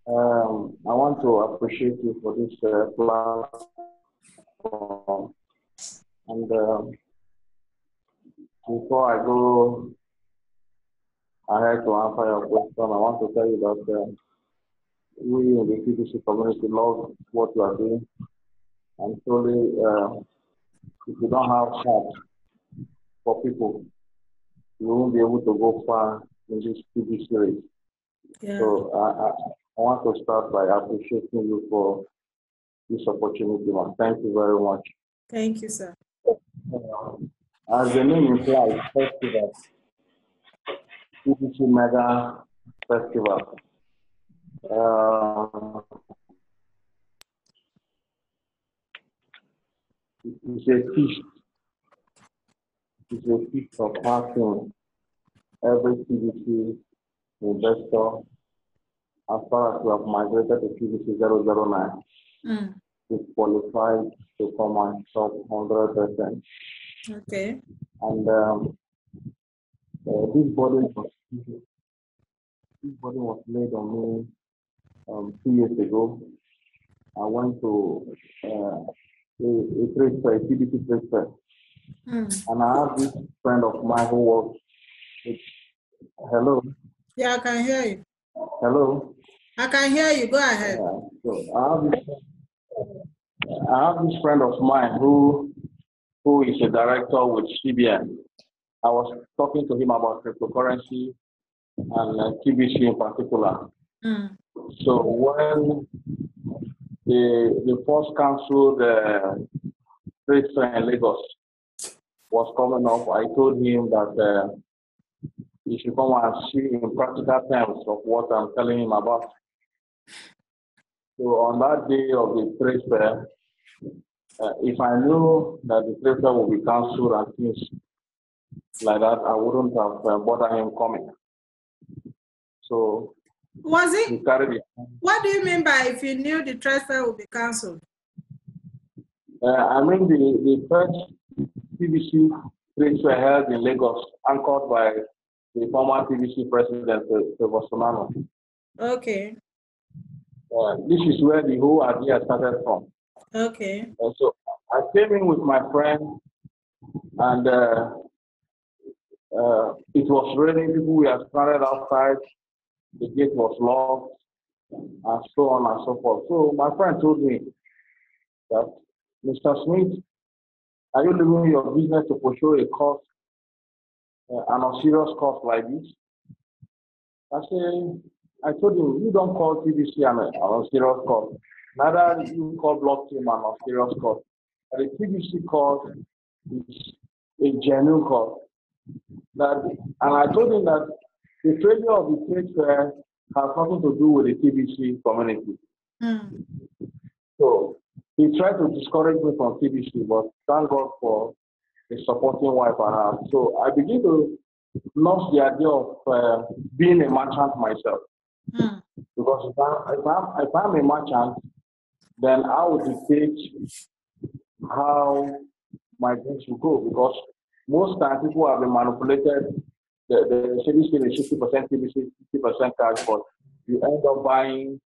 I want to appreciate you for this platform. And before I go ahead to answer your question, I want to tell you that we in the TBC community love what you are doing. And truly, if you don't have heart for people, you won't be able to go far in this TBC race. Yeah. So I want to start by appreciating you for this opportunity, man. Thank you very much. Thank you, sir. As the name implies, festival, TBC Mega Festival. It's a feast. It's a feast of passing every TBC investor as far as we have migrated to TBC 009. It's qualified to come and shop 100%. Okay. And this burden was laid on me 2 years ago. I went to a trade fair, TBC trade fair. And I have this friend of mine who works with, hello? Yeah, I can hear you. Hello? I can hear you. Go ahead. So I have this friend of mine who is a director with CBN. I was talking to him about cryptocurrency and TBC in particular. So when the first council, the trade fair in Lagos was coming up, I told him that he should come and see in practical terms of what I'm telling him about. So on that day of the trade fair, if I knew that the trade fair would be cancelled and things like that, I wouldn't have bothered him coming. So was it? What do you mean by if you knew the trade fair would be cancelled? I mean the first TBC trade fair held in Lagos, anchored by the former TBC president, Bolsonaro. Okay. This is where the whole idea started from. Okay. So I came in with my friend, and it was raining. People were stranded outside. The gate was locked, and so on and so forth. So my friend told me that, Mr. Smith, are you leaving your business to pursue a course, an unserious course like this? I told him, you don't call TBC an unserious course. Neither you call blockchain an unserious course. But the TBC course is a genuine course. And I told him that the failure of the trade fair has nothing to do with the TBC community. So he tried to discourage me from TBC, but thank God for the supporting wife I have. So I begin to love the idea of being a merchant myself. Because if I'm a merchant, then I would dictate how my things will go. Because most times people have been manipulated. The CBC is 60% TBC, 60% cash, but you end up buying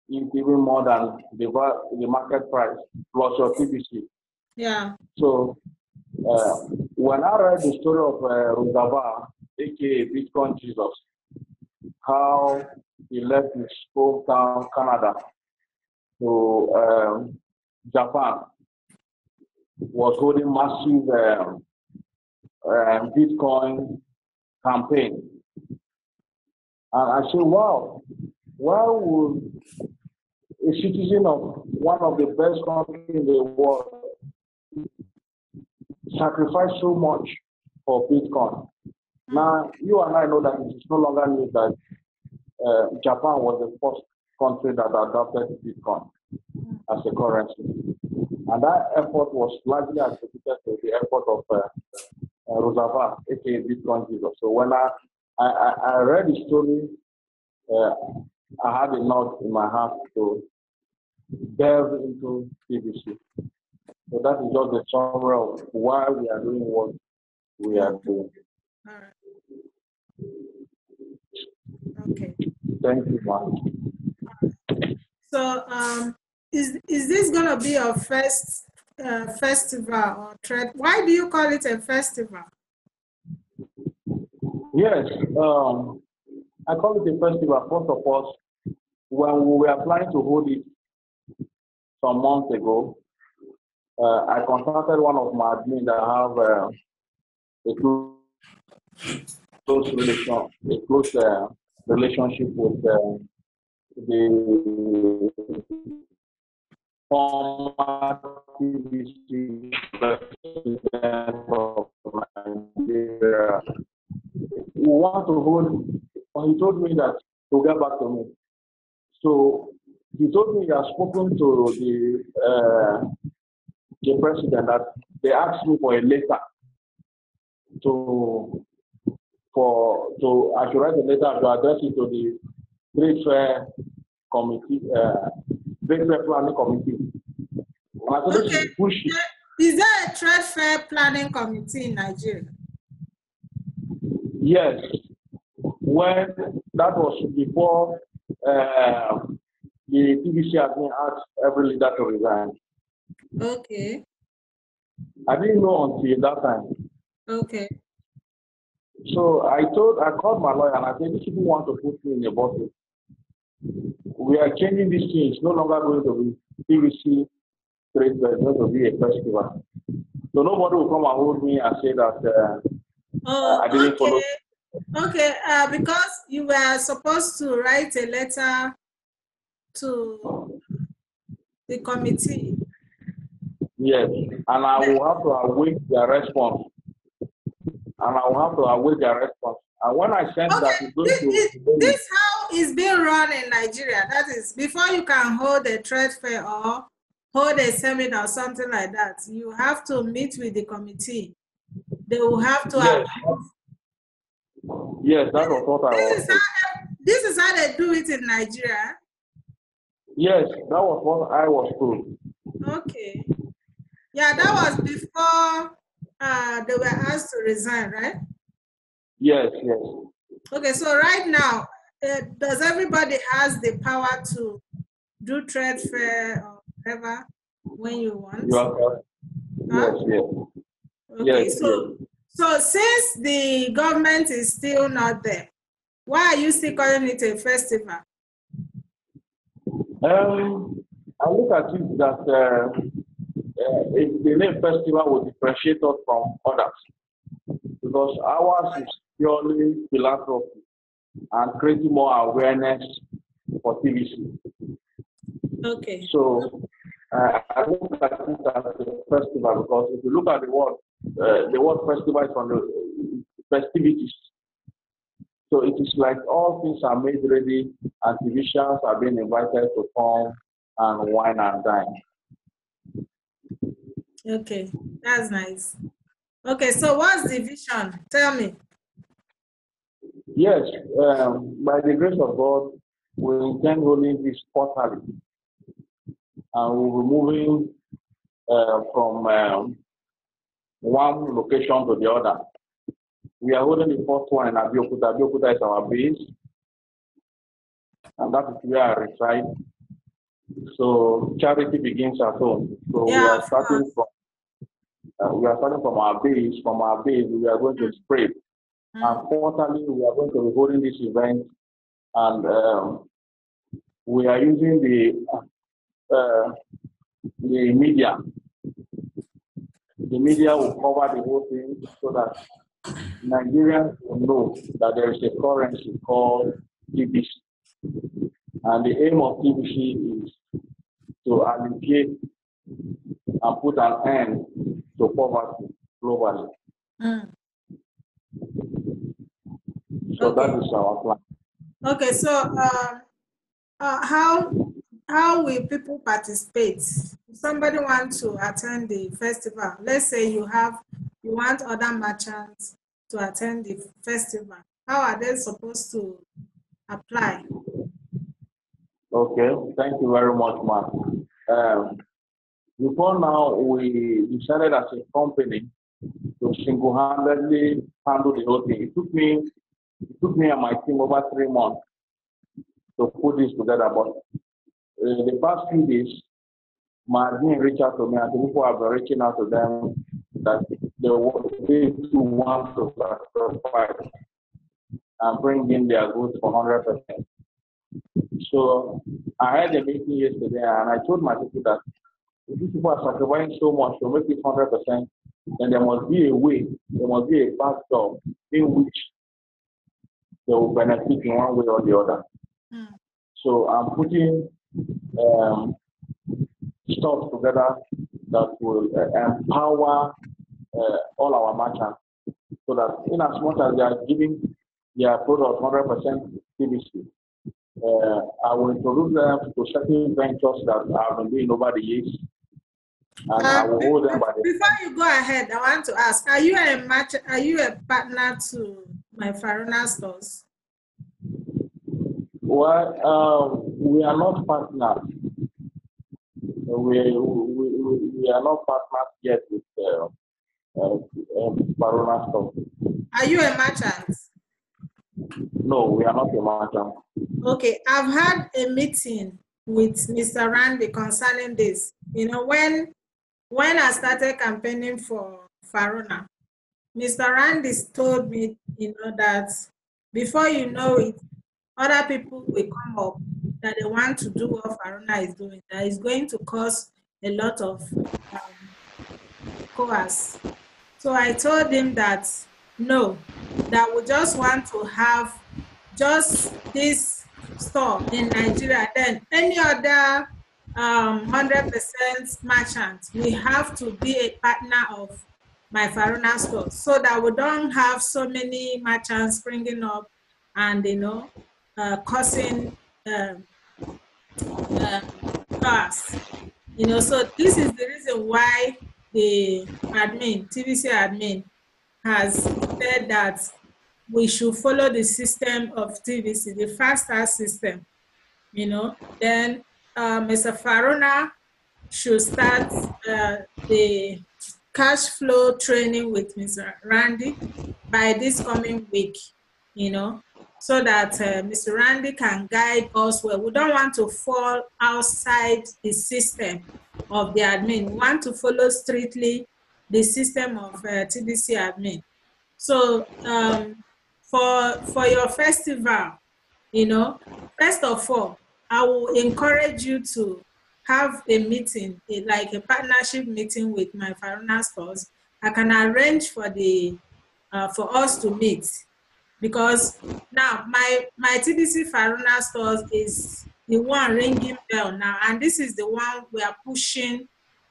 it even more than the market price plus your TBC. Yeah. So when I read the story of Ruzava, aka Bitcoin Jesus, how he left his hometown Canada to Japan, was holding massive Bitcoin campaign, and I said, wow, why would a citizen of one of the best countries in the world sacrifice so much for Bitcoin? Now, you and I know that it is no longer news that Japan was the first country that adopted Bitcoin as a currency. And that effort was largely attributed to the effort of Rosava, aka Bitcoin Jesus. So when I read the story, I had a nod in my heart to delve into TBC. So that is just the summary of why we are doing what we are doing. All right. Okay. Thank you, man. So is this going to be your first festival or trade? Why do you call it a festival? Yes, I call it a festival. First of all, when we were planning to hold it some months ago, I contacted one of my admins that have a close relationship with the former TBC president of Nigeria. We want to hold, he told me that to get back to me. So he told me he has spoken to the president that they asked me for a letter I should write a letter to address it to the Trade Fair Committee, Trade Fair Planning Committee. And I said, Okay. Is there a trade fair planning committee in Nigeria? Yes. When that was before the TBC admin asked every leader to resign. Okay. I didn't know until that time. Okay. So I called my lawyer and I said, these people want to put me in a bottle. We are changing these things. No longer going to be TBC trade fair, it's going to be a festival. So nobody will come and hold me and say that I didn't follow. Okay, because you were supposed to write a letter to the committee. Yes, and I will have to await their response. And when I sent that, it's going this how it's being run in Nigeria. That is, before you can hold a trade fair or hold a seminar or something like that, you have to meet with the committee. They will have to approve. Yes, that was what I was told. This is how they do it in Nigeria? Yes, that was what I was told. Okay. Yeah, that was before they were asked to resign, right? Yes. Okay, so right now, does everybody has the power to do trade fair or whatever when you want? You are correct. Huh? Yes. Okay, yes, so since the government is still not there, why are you still calling it a festival? I look at it that the name festival will differentiate us from others because ours is purely philanthropy and creating more awareness for TBC. Okay. So I look at it as a festival because if you look at the word festival is from the festivities. So it is like all things are made ready and musicians are being invited to come and wine and dine. Okay, that's nice. Okay, so what's the vision? Tell me. Yes, by the grace of God, we intend holding this quarterly. And we'll be moving from one location to the other. We are holding the first one in Abeokuta. Abeokuta is our base, and that is where I reside. So charity begins at home. So yeah, we are starting from our base. From our base, we are going to spread. And quarterly, we are going to be holding this event, and we are using the media. The media will cover the whole thing so that Nigerians will know that there is a currency called TBC. And the aim of TBC is to alleviate and put an end to poverty globally. So okay. that is our plan. Okay, so how will people participate? If somebody wants to attend the festival, let's say you want other merchants to attend the festival, how are they supposed to apply? Okay, thank you very much, Mark. Before now, we decided as a company to single-handedly handle the whole thing. It took me and my team over 3 months to put this together, but the past few days, my admin reached out to me, and the people have been reaching out to them that they too want to sacrifice and bring in their goods for 100%. So I had a meeting yesterday, and I told my people that if these people are sacrificing so much to make it 100%, then there must be a way, there must be a backstop in which they will benefit in one way or the other. So I'm putting stuff together that will empower all our merchants, so that in as much as they are giving their product 100% TBC, I will introduce them to certain ventures that I've been doing over the years, and I will hold them by the Before you go ahead, I want to ask: Are you a partner to my Faruna stores? Well, we are not partners. We are not partners yet with Faruna stores. Are you a merchant? No, we are not a merchant. Okay, I've had a meeting with Mr. Randy concerning this. You know, when I started campaigning for Faruna, Mr. Randy told me, you know, that before you know it, other people will come up that they want to do what Faruna is doing. That is going to cause a lot of coerce. So I told him that no, that we just want to have just this store in Nigeria. Then any other 100% merchant, we have to be a partner of my Faruna store, so that we don't have so many merchants springing up and, you know, causing chaos. You know, so this is the reason why the admin, TBC admin, has said that we should follow the system of TBC, the faster system, you know. Then Mr. Faruna should start the cash flow training with Mr. Randy by this coming week, you know, so that Mr. Randy can guide us well. We don't want to fall outside the system of the admin. We want to follow strictly the system of TBC admin. So for your festival, you know, first of all, I will encourage you to have a meeting, like a partnership meeting with my Faruna stores. I can arrange for for us to meet, because now my TBC Faruna stores is the one ringing bell now, and this is the one we are pushing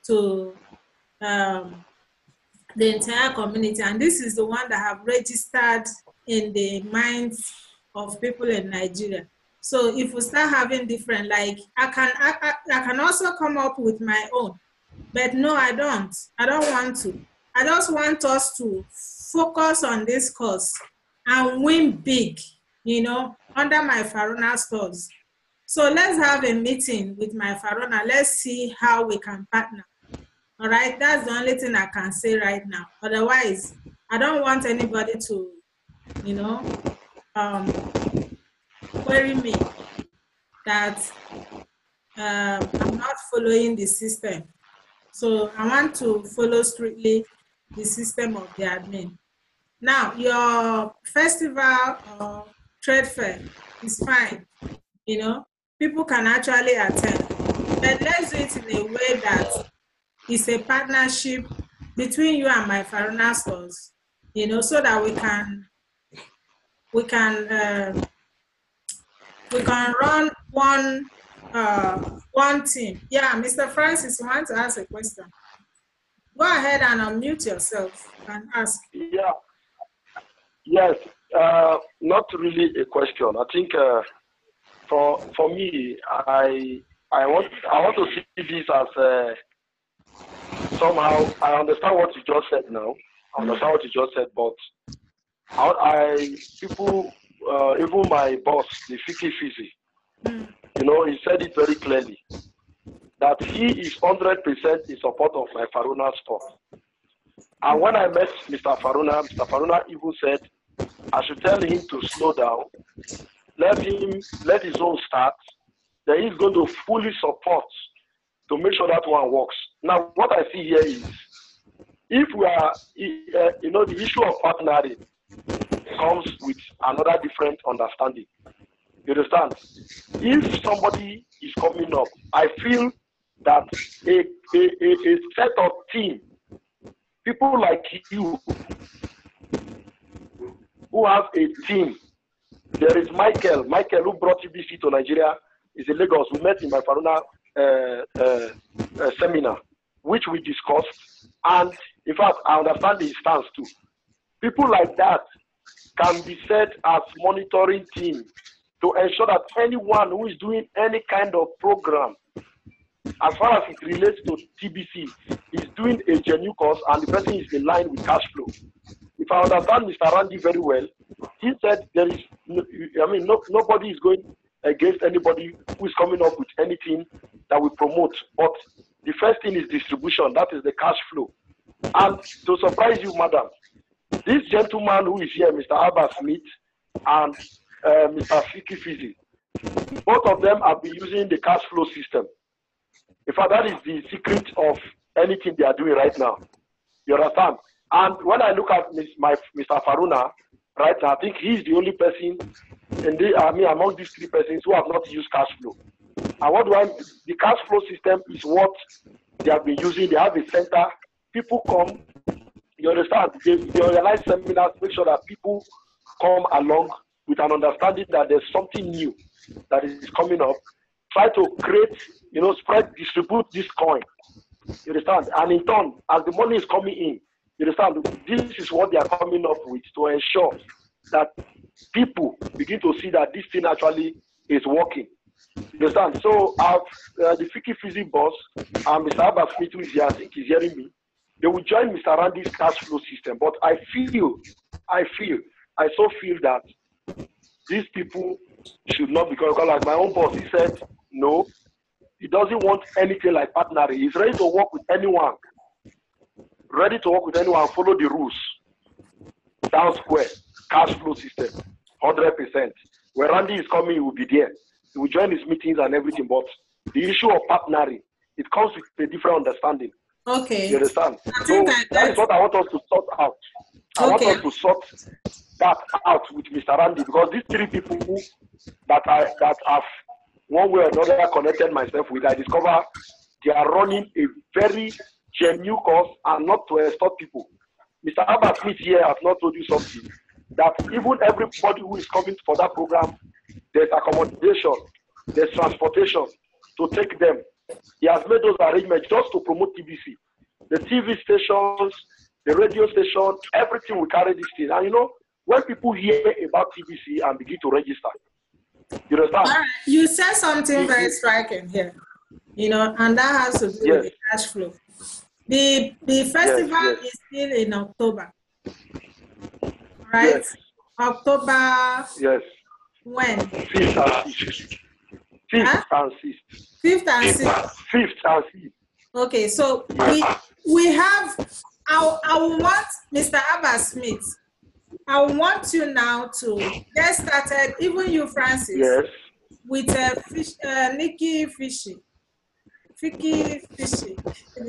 to the entire community, and this is the one that have registered in the minds of people in Nigeria. So if we start having different, like I can also come up with my own, but no, I don't want to. I just want us to focus on this cause and win big, you know, under my Faruna stores. So let's have a meeting with my Faruna. Let's see how we can partner. All right, that's the only thing I can say right now. Otherwise, I don't want anybody to, you know, query me that I'm not following the system. So I want to follow strictly the system of the admin. Now, your festival or trade fair is fine. You know, people can actually attend. But let's do it in a way that it's a partnership between you and my Faruna stores, you know, so that we can run one team. Yeah, Mr. Francis, you want to ask a question? Go ahead and unmute yourself and ask. Yeah. Yes. Not really a question. I think for me, I want to see this as somehow. I understand what you just said now. I understand what you just said, but people, even my boss, the Fiki Fizi, you know, he said it very clearly that he is 100% in support of my Faruna store. And when I met Mr. Faruna even said I should tell him to slow down, let his own start, that he's going to fully support to make sure that one works. Now, what I see here is, if we are, the issue of partnering comes with another different understanding. You understand? If somebody is coming up, I feel that a set of team, people like you, who have a team. There is Michael who brought TBC to Nigeria, is in Lagos. We met in my Faruna seminar, which we discussed. And in fact, I understand his stance too. People like that can be set as monitoring team to ensure that anyone who is doing any kind of program, as far as it relates to TBC, is doing a genuine course and the person is in line with cash flow. If I understand Mr. Randy very well, he said there is, nobody is going against anybody who is coming up with anything that we promote. But the first thing is distribution. That is the cash flow. And to surprise you, madam, this gentleman who is here, Mr. AbahSmith and Mr. Fiki Fizi, both of them have been using the cash flow system. In fact, that is the secret of anything they are doing right now. You understand? And when I look at Mr. Faruna, right now, I think he's the only person among these three persons who have not used cash flow. And the cash flow system is what they have been using. They have a center. People come, you understand? They organize seminars, make sure that people come along with an understanding that there's something new that is coming up. Try to create, distribute this coin. You understand? And in turn, as the money is coming in, you understand, this is what they are coming up with to ensure that people begin to see that this thing actually is working. You understand? So the Fiki Fizi boss and Mr. AbahSmith, who is here, I think he's hearing me, they will join Mr. Randy's cash flow system. But I so feel that these people should not be because like my own boss, he said, no, he doesn't want anything like partnering. He's ready to work with anyone. Ready to work with anyone, follow the rules. Down square, cash flow system, 100%. When Randy is coming, he will be there. He will join his meetings and everything. But the issue of partnering, it comes with a different understanding. Okay. You understand? So that is what I want us to sort out. I want us to sort that out with Mr. Randy, because these three people that have one way or another connected myself with, I discover they are running a very genuine cause and not to extort people. Mr. AbahSmith here has not told you something, that even everybody who is coming for that program, there's accommodation, there's transportation to take them. He has made those arrangements just to promote TBC. The TV stations, the radio station, everything will carry this thing. And when people hear about TBC and begin to register, you understand? All right. You said something very striking here, and that has to do with the cash flow. The festival is still in October, right? Yes. October. Yes. When? 5th and 6th. 5th and 6th. 5th and 6th. 5th and 6th. Okay, so we have. I want Mr. AbahSmith. I want you now to get started. Even you, Francis. Yes. With Nikki Fishy. Fiki Fishy.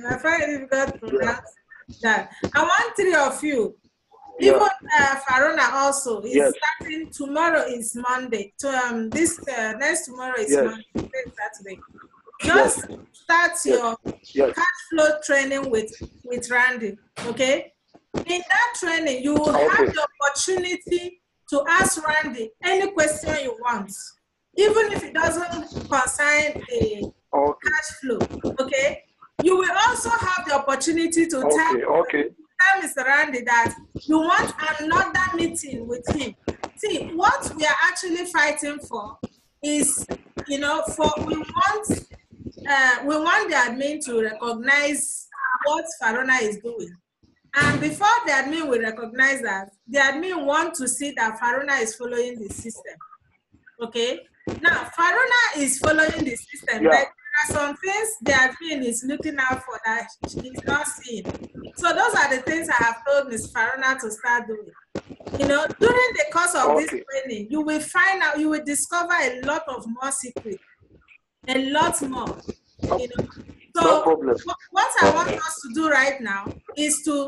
I find it difficult to pronounce that. I want three of you. Even Faruna also is starting. Tomorrow is Monday. Next tomorrow is Monday, Saturday. Just start your cash flow training with Randy. Okay. In that training, you will have the opportunity to ask Randy any question you want, even if it doesn't concern the cash flow. Okay. You will also have the opportunity to tell Mr. Randy that you want another meeting with him. See, what we are actually fighting for is, we want the admin to recognize what Faruna is doing. And before the admin will recognize that, the admin want to see that Faruna is following the system. Okay? Now, Faruna is following the system. But there are some things the admin is looking out for that she's not seeing. So those are the things I have told Ms. Faruna to start doing. During the course of this training, you will find out, you will discover a lot of more secrets. a lot more. You know? So no problem. What I want us to do right now is to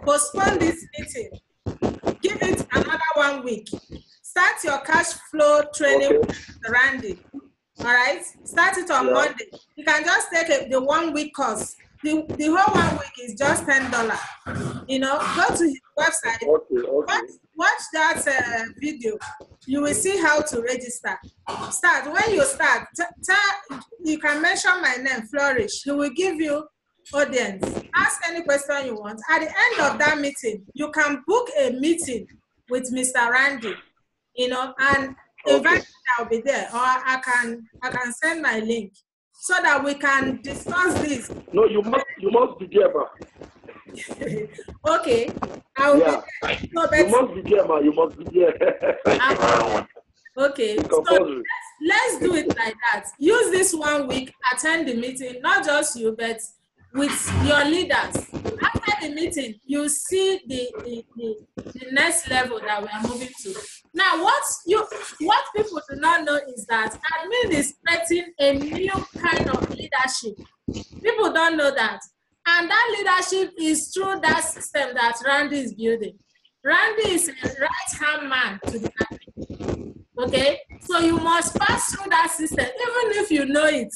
postpone this meeting. Give it another 1 week. Start your cash flow training with Randy. All right? Start it on Monday. You can just take the 1 week course. The whole 1 week is just $10. You know, go to his website. Watch that video. You will see how to register. Start. When you start, you can mention my name, Flourish. He will give you audience. Ask any question you want. At the end of that meeting, you can book a meeting with Mr. Randy, you know, and eventually I'll be there, or I can send my link so that we can discuss this. No, you must be there, ma. Okay, I will be there. No, you must be there, ma. You must be there. Okay, so let's do it like that. Use this 1 week, attend the meeting, not just you, but with your leaders. After the meeting, you see the next level that we are moving to. Now, what people do not know is that admin is expecting a new kind of leadership. People don't know that. And that leadership is through that system that Randy is building. Randy is a right-hand man to the admin. Okay? So you must pass through that system, even if you know it.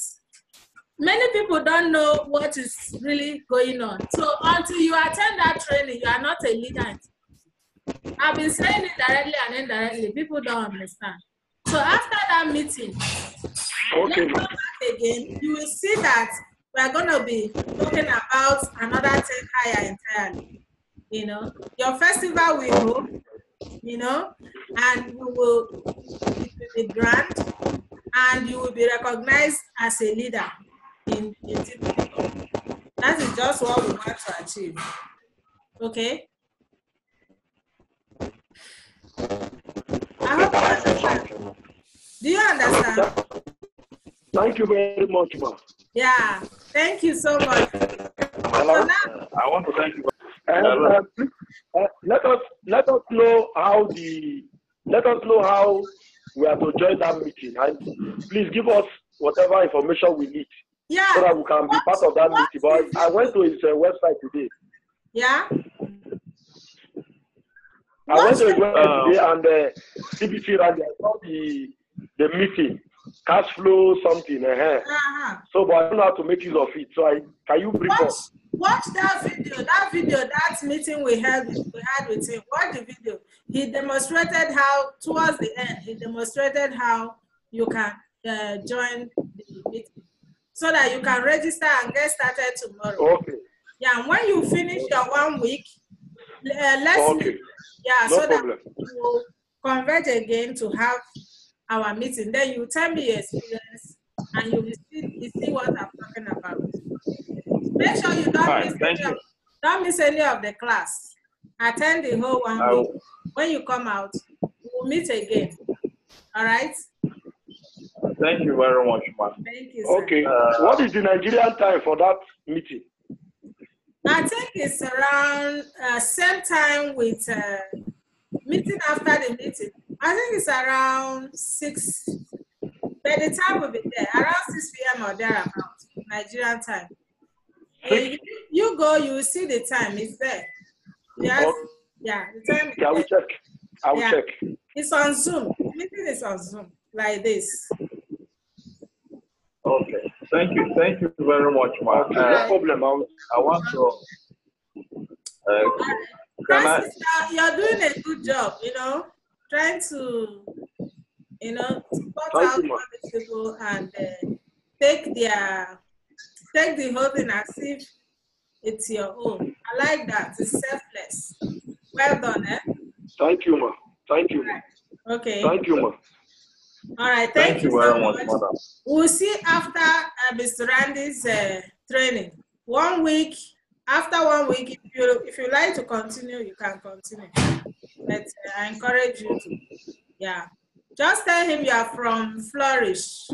Many people don't know what is really going on. So until you attend that training, you are not a leader. I've been saying it directly and indirectly. People don't understand. So after that meeting, let's go back again. You will see that we are going to be talking about another 10 higher entirely. You know, your festival will grow, you know, and it will be grand, and you will be recognized as a leader in TBC. That is just what we want to achieve. Okay? I hope you understand. Do you understand? Thank you very much, ma. Yeah, thank you so much. Hello? So now, I want to thank you. Let us know how we are to join that meeting, and please give us whatever information we need, yeah, so that we can be part of that meeting. But I went to his website today. Yeah. I went to his website today, and TBC Randy, I saw the meeting, cash flow something. So, but I don't know how to make use of it. So, can you brief us? Watch that video, that meeting we had with him. Watch the video. He demonstrated how, towards the end, he demonstrated how you can join the meeting so that you can register and get started tomorrow. Okay. Yeah, and when you finish your 1 week, let's meet. Yeah, no so problem. that you will converge again to have our meeting. Then you tell me your experience, and you will see what I'm talking about. Make sure you don't miss any of the class. Attend the whole 1 week. When you come out, we'll meet again. All right? Thank you very much, man. Thank you, sir. Okay. What is the Nigerian time for that meeting? I think it's around same time with meeting after the meeting. I think it's around 6. By the time we'll be there, around 6 p.m. or thereabouts, Nigerian time. You go, you will see the time. It's there. Yes. Okay. Yeah, the time. Yeah, I will check. I will check. It's on Zoom. The meeting is on Zoom, like this. Okay. Thank you very much, man. No problem. I want to. Francis, you're doing a good job. You know, trying to, support out other people and take the whole thing as if it's your own. I like that. It's selfless. Well done, eh? Thank you, ma. Thank you, ma. Okay. Thank you, ma. All right. Thank you very much. We'll see after Mr. Randy's training. 1 week. After 1 week, if you like to continue, you can continue. But I encourage you to. Yeah. Just tell him you are from Flourish,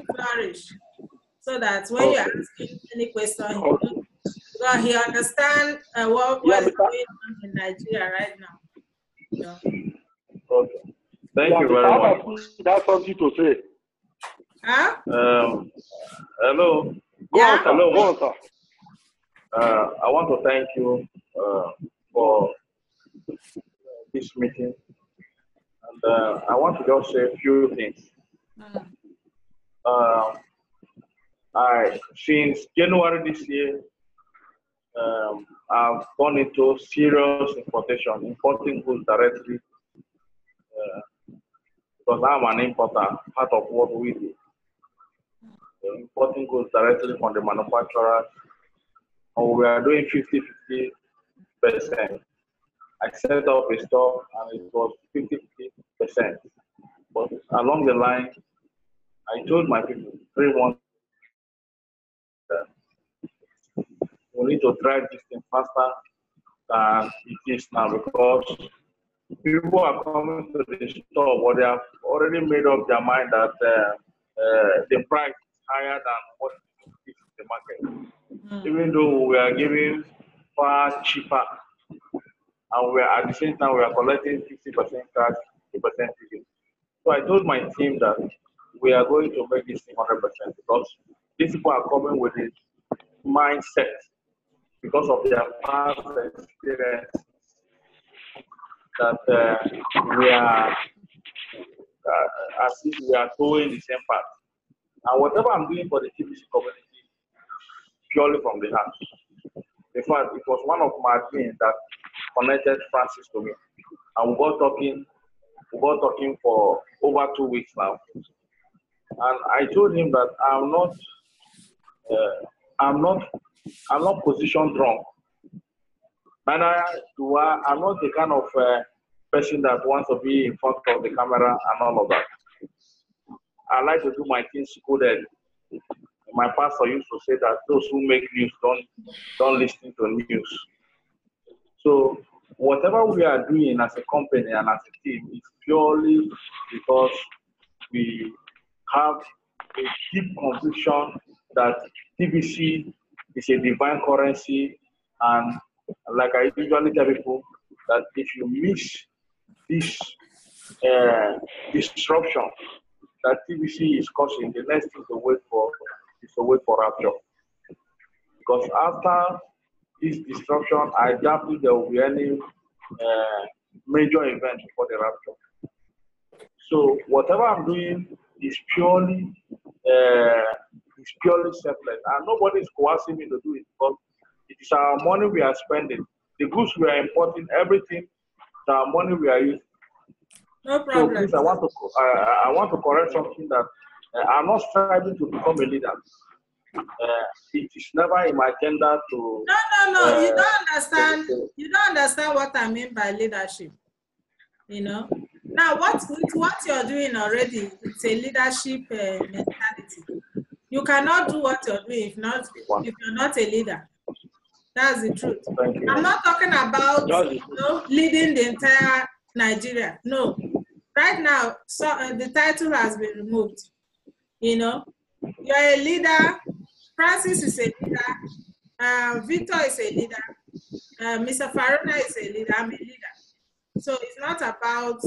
so that when you ask him any question, because he understands what is going on in Nigeria right now. Yeah. Okay. Thank you very much. That's something to say. Huh? Hello. Go on, Yeah? sir. Hello. Go on, sir. I want to thank you for this meeting, and I want to just say a few things. Since January this year, I've gone into serious importing goods directly, because I'm an importer, part of what we do. Importing goods directly from the manufacturers, and we are doing 50-50%. I set up a store and it was 50-50%. But along the line, I told my people 3 months that we need to drive this thing faster than it is now, because people are coming to the store, but they have already made up their mind that the price is higher than what is in the market. Even though we are giving far cheaper, and we are at the same time we are collecting 50% cash, 50% ticket. So I told my team that we are going to make this thing 100%, because these people are coming with this mindset because of their past experience that we are as if we are towing the same path. And whatever I'm doing for the TBC community, purely from the heart. In fact, it was one of my admins that connected Francis to me, and we got talking for over 2 weeks now. And I told him that I'm not position drunk. And I'm not the kind of person that wants to be in front of the camera and all of that. I like to do my things coded. My pastor used to say that those who make news don't listen to news. So whatever we are doing as a company and as a team is purely because we have a deep conviction that TBC is a divine currency, and like I usually tell people, that if you miss this disruption that TBC is causing, the next thing to wait for is to wait for rapture. Because after this disruption, I doubt if there will be any major event before the rapture. So whatever I'm doing is purely selfless, and nobody is coercing me to do it, because it is our money we are spending. The goods we are importing, everything, it's our money we are using. No problem. So please, I want to correct something that I'm not striving to become a leader. It is never in my agenda to. No. You don't understand. You don't understand what I mean by leadership. You know. Now, what you're doing already, it's a leadership mentality. You cannot do what you're doing if you're not a leader. That's the truth. I'm not talking about leading the entire Nigeria. No. Right now, the title has been removed. You know, you're a leader. Francis is a leader. Victor is a leader. Mr. Faruna is a leader. I'm a leader. So it's not about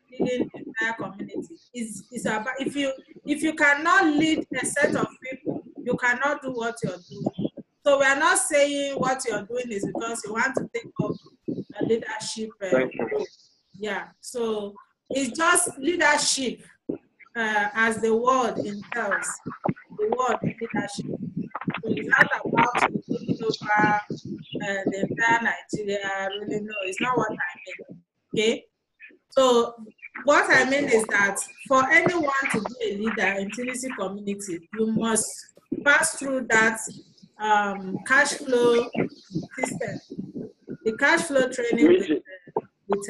leading the entire community. It's about if you cannot lead a set of people, you cannot do what you're doing. So we are not saying what you're doing is because you want to take up a leadership role. Yeah. So it's just leadership, as the word entails. The word leadership. So it's not about taking over the entire Nigeria. Really, no, it's not what I mean. Okay. So what I mean is that for anyone to be a leader in TBC community, you must pass through that cash flow system, the cash flow training with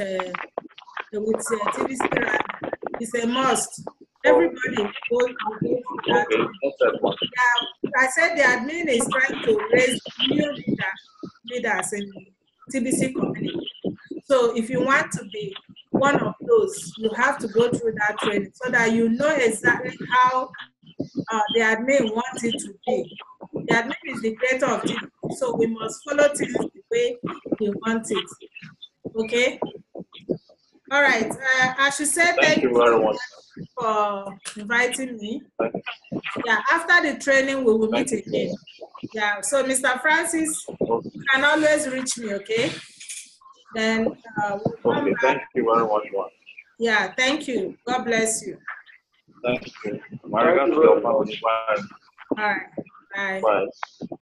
TBC is a must. Everybody goes through that. Yeah, I said the admin is trying to raise new leaders in TBC community. So if you want to be one of those, you have to go through that training so that you know exactly how the admin wants it to be. The admin is the creator of TBC, so we must follow things the way he wants it. Okay? All right. I should say Thank you very much. for inviting me. Yeah, after the training, we will meet again. Yeah, so Mr. Francis, you can always reach me, okay? Then we'll come back. Thank you very much. Yeah, thank you. God bless you. Thank you. My regards to your family. Bye. All right. Bye. Bye.